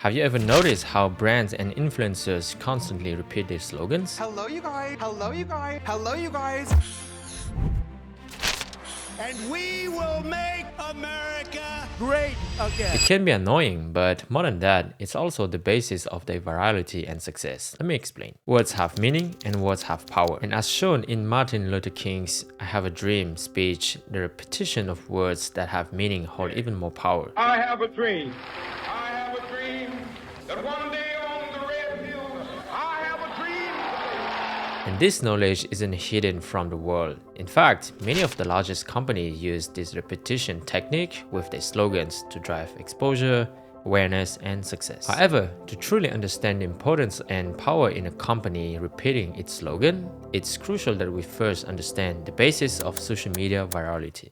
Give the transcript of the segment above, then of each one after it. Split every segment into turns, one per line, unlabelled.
Have you ever noticed how brands and influencers constantly repeat their slogans?
Hello, you guys. Hello, you guys. Hello, you guys. And we will make America great again.
It can be annoying, but more than that, it's also the basis of their virality and success. Let me explain. Words have meaning and words have power. And as shown in Martin Luther King's I Have a Dream speech, the repetition of words that have meaning hold even more power.
I have a dream. I have a dream that one day on the red hills, I have a dream.
And this knowledge isn't hidden from the world. In fact, many of the largest companies use this repetition technique with their slogans to drive exposure, awareness, and success. However, to truly understand the importance and power in a company repeating its slogan, it's crucial that we first understand the basis of social media virality.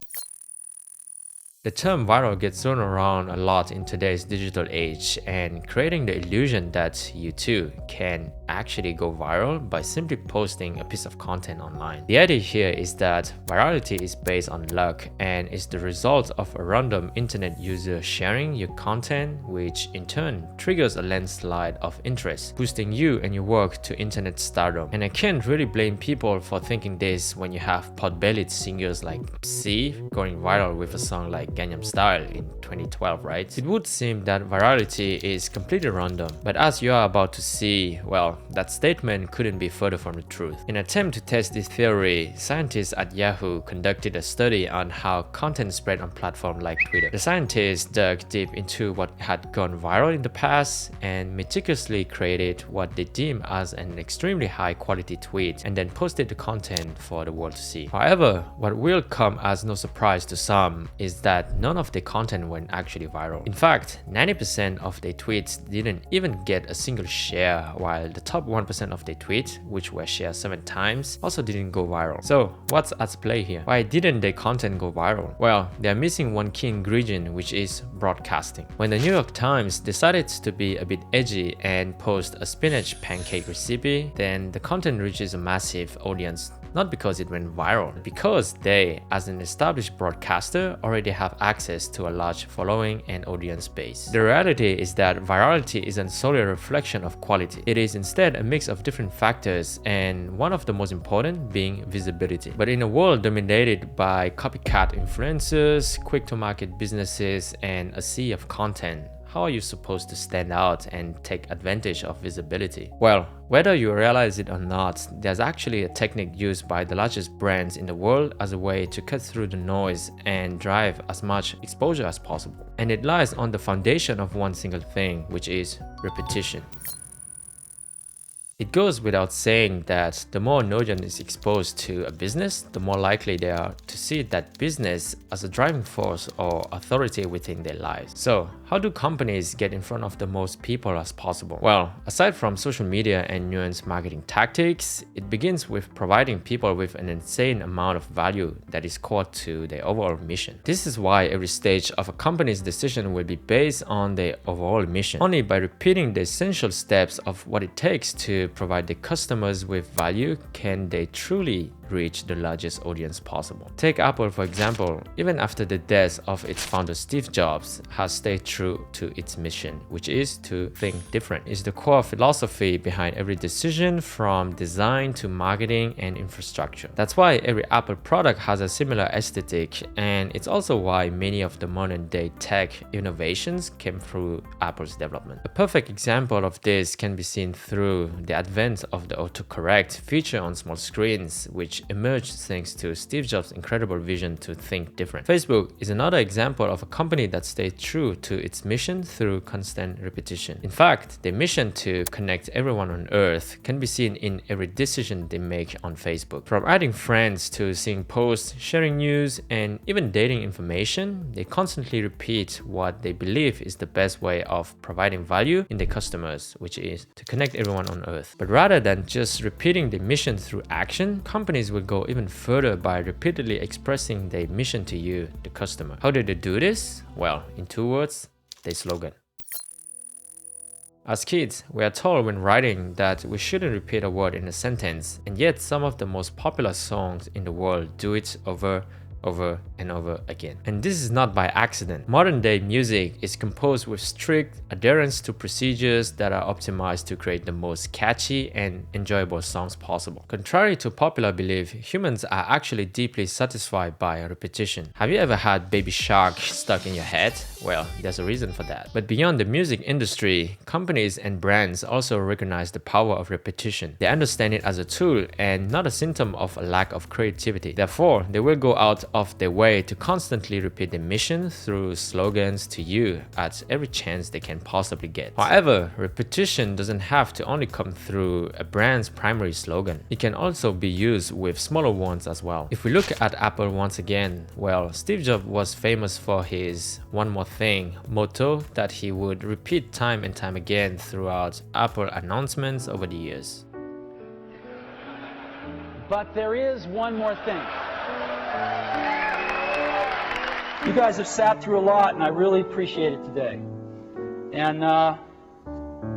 The term viral gets thrown around a lot in today's digital age, and creating the illusion that you too can actually go viral by simply posting a piece of content online. The idea here is that virality is based on luck and is the result of a random internet user sharing your content, which in turn triggers a landslide of interest, boosting you and your work to internet stardom. And I can't really blame people for thinking this when you have pot-bellied singers like Psy going viral with a song like Gangnam Style in 2012, right? It would seem that virality is completely random, but as you are about to see, well, that statement couldn't be further from the truth. In an attempt to test this theory, scientists at Yahoo conducted a study on how content spread on platforms like Twitter. The scientists dug deep into what had gone viral in the past and meticulously created what they deemed as an extremely high quality tweet and then posted the content for the world to see. However, what will come as no surprise to some is that none of the content went actually viral. In fact, 90% of their tweets didn't even get a single share, while the top 1% of their tweets, which were shared 7 times, also didn't go viral. So what's at play here? Why didn't their content go viral? Well, they are missing one key ingredient, which is broadcasting. When the New York Times decided to be a bit edgy and post a spinach pancake recipe, then the content reaches a massive audience. Not because it went viral, but because they, as an established broadcaster, already have access to a large following and audience base. The reality is that virality isn't solely a reflection of quality. It is instead a mix of different factors, and one of the most important being visibility. But in a world dominated by copycat influencers, quick-to-market businesses, and a sea of content, how are you supposed to stand out and take advantage of visibility? Well, whether you realize it or not, there's actually a technique used by the largest brands in the world as a way to cut through the noise and drive as much exposure as possible. And it lies on the foundation of one single thing, which is repetition. It goes without saying that the more an audience is exposed to a business, the more likely they are to see that business as a driving force or authority within their lives. So, how do companies get in front of the most people as possible? Well, aside from social media and nuanced marketing tactics, it begins with providing people with an insane amount of value that is core to their overall mission. This is why every stage of a company's decision will be based on their overall mission. Only by repeating the essential steps of what it takes to provide the customers with value can they truly reach the largest audience possible. Take Apple for example. Even after the death of its founder Steve Jobs, has stayed true to its mission, which is to think different. It's the core philosophy behind every decision from design to marketing and infrastructure. That's why every Apple product has a similar aesthetic, and it's also why many of the modern day tech innovations came through Apple's development. A perfect example of this can be seen through the advent of the autocorrect feature on small screens, which emerged thanks to Steve Jobs' incredible vision to think different. Facebook is another example of a company that stayed true to its mission through constant repetition. In fact, their mission to connect everyone on Earth can be seen in every decision they make on Facebook. From adding friends to seeing posts, sharing news, and even dating information, they constantly repeat what they believe is the best way of providing value in their customers, which is to connect everyone on Earth. But rather than just repeating the mission through action, companies will go even further by repeatedly expressing their mission to you, the customer. How do they do this? Well, in 2 words, their slogan. As kids, we are told when writing that we shouldn't repeat a word in a sentence, and yet some of the most popular songs in the world do it over over and over again. And this is not by accident. Modern day music is composed with strict adherence to procedures that are optimized to create the most catchy and enjoyable songs possible. Contrary to popular belief, humans are actually deeply satisfied by repetition. Have you ever had Baby Shark stuck in your head? Well, there's a reason for that. But beyond the music industry, companies and brands also recognize the power of repetition. They understand it as a tool and not a symptom of a lack of creativity. Therefore, they will go out of their way to constantly repeat their mission through slogans to you at every chance they can possibly get. However, repetition doesn't have to only come through a brand's primary slogan. It can also be used with smaller ones as well. If we look at Apple once again, well, Steve Jobs was famous for his "one more thing" motto that he would repeat time and time again throughout Apple announcements over the years.
But there is one more thing. You guys have sat through a lot, and I really appreciate it today. And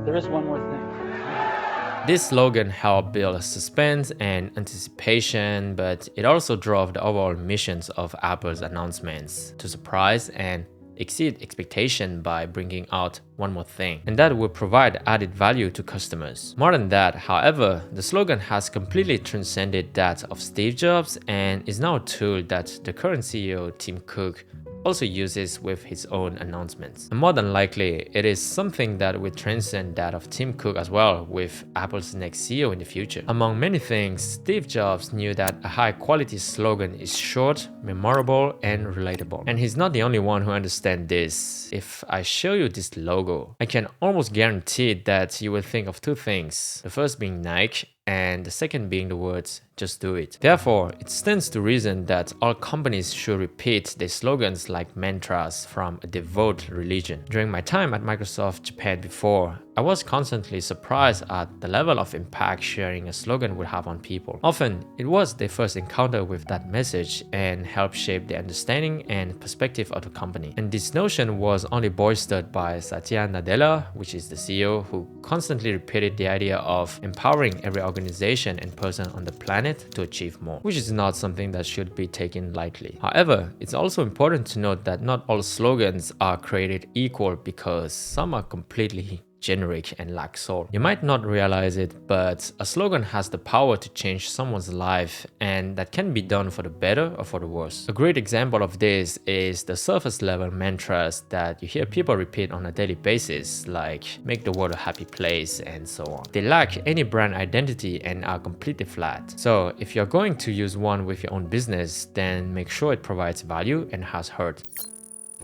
there is one more thing.
This slogan helped build suspense and anticipation, but it also drove the overall missions of Apple's announcements to surprise and exceed expectation by bringing out one more thing, and that will provide added value to customers. More than that, however, the slogan has completely transcended that of Steve Jobs and is now a tool that the current CEO Tim Cook also uses with his own announcements. And more than likely, it is something that will transcend that of Tim Cook as well with Apple's next CEO in the future. Among many things, Steve Jobs knew that a high-quality slogan is short, memorable, and relatable. And he's not the only one who understands this. If I show you this logo, I can almost guarantee that you will think of two things. The first being Nike, and the second being the words "just do it." Therefore, it stands to reason that all companies should repeat their slogans like mantras from a devout religion. During my time at Microsoft Japan before, I was constantly surprised at the level of impact sharing a slogan would have on people. Often, it was their first encounter with that message and helped shape their understanding and perspective of the company. And this notion was only bolstered by Satya Nadella, which is the CEO, who constantly repeated the idea of empowering every organization and person on the planet to achieve more, which is not something that should be taken lightly. However, it's also important to note that not all slogans are created equal because some are completely generic and lack soul. You might not realize it, but a slogan has the power to change someone's life, and that can be done for the better or for the worse. A great example of this is the surface level mantras that you hear people repeat on a daily basis, like "make the world a happy place" and so on. They lack any brand identity and are completely flat. So if you're going to use one with your own business, then make sure it provides value and has heart.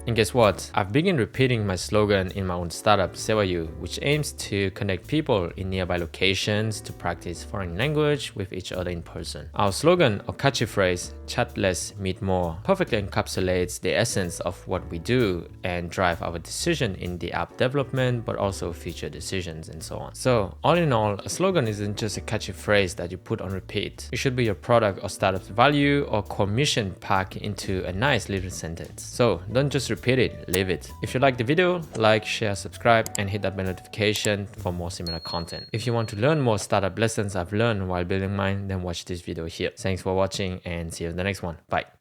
And guess what? I've begun repeating my slogan in my own startup, SewaYou, which aims to connect people in nearby locations to practice foreign language with each other in person. Our slogan or catchy phrase, "chat less, meet more," perfectly encapsulates the essence of what we do and drive our decision in the app development, but also future decisions and so on. So all in all, a slogan isn't just a catchy phrase that you put on repeat. It should be your product or startup's value or core mission packed into a nice little sentence. So don't just repeat it, live it. If you like the video, like, share, subscribe, and hit that bell notification for more similar content. If you want to learn more startup lessons I've learned while building mine, then watch this video here. Thanks for watching and see you in the next one. Bye.